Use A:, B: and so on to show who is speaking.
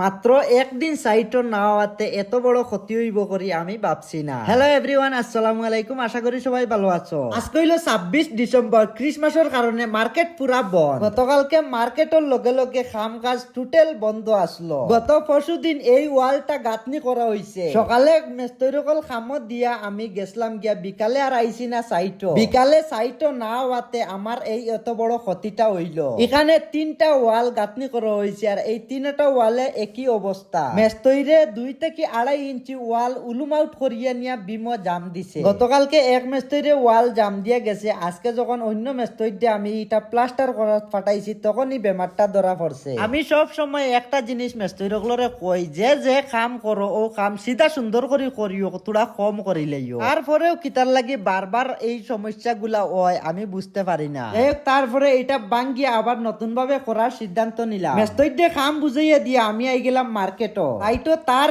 A: মাত্র একদিন সাইটও না হওয়াতে এত বড় ক্ষতি হইব করি আমি ভাবছি না। হ্যালো এভরিওয়ান, আসসালামু আলাইকুম। আশা করি সবাই ভালো আছো। আজকে হইলো 26 ডিসেম্বর, ক্রিসমাসের কারণে মার্কেট পুরা বন্ধ। গতকালকে মার্কেটের লগে লগে খাম কাজ টোটাল বন্ধ আসলো। গত পরশু দিন এই ওয়ালটা গাঁথনি করা হইছে। সকালে মেস্তরকল খামত দিয়া আমি গেছলাম গিয়া, বিকালে আর আইছি না সাইটও। বিকালে সাইটও না হওয়াতে আমার এই এত বড় ক্ষতিটা হইল। এখানে 3টা ওয়াল গাঁথনি করা হয়েছে, আর এই 3টা ওয়ালে একই অবস্থা। মেস্তইরে 2 থেকে 2.5 ইঞ্চি ওয়াল উলুম আউট করিয়া নিয়া বিমো জাম দিছে। গতকালকে এক মেস্তইরে ওয়াল জাম দিয়া গেছে। আজকে যখন অন্য মেস্তইরে আমি এটা প্লাস্টার করা ফাটাইছি, তখনই বেমারটা ধরা পড়ছে। আমি সব সময় একটা জিনিস মেস্তইরগুলোরে কই, যে কাম করো ও কাম সিধা সুন্দর করে করিও, তোরা কম করিলেইও। তারপরেও কিতার লাগি বারবার এই সমস্যাগুলা হয় আমি বুঝতে পারি না। তারপরে এটা ভাঙ্গিয়া আবার নতুন ভাবে করার সিদ্ধান্ত নিলাম। মেস্তইরে কাম বুঝাইয়া দিয়ে আমি আই গেলাম মার্কেটও। তাইতো তার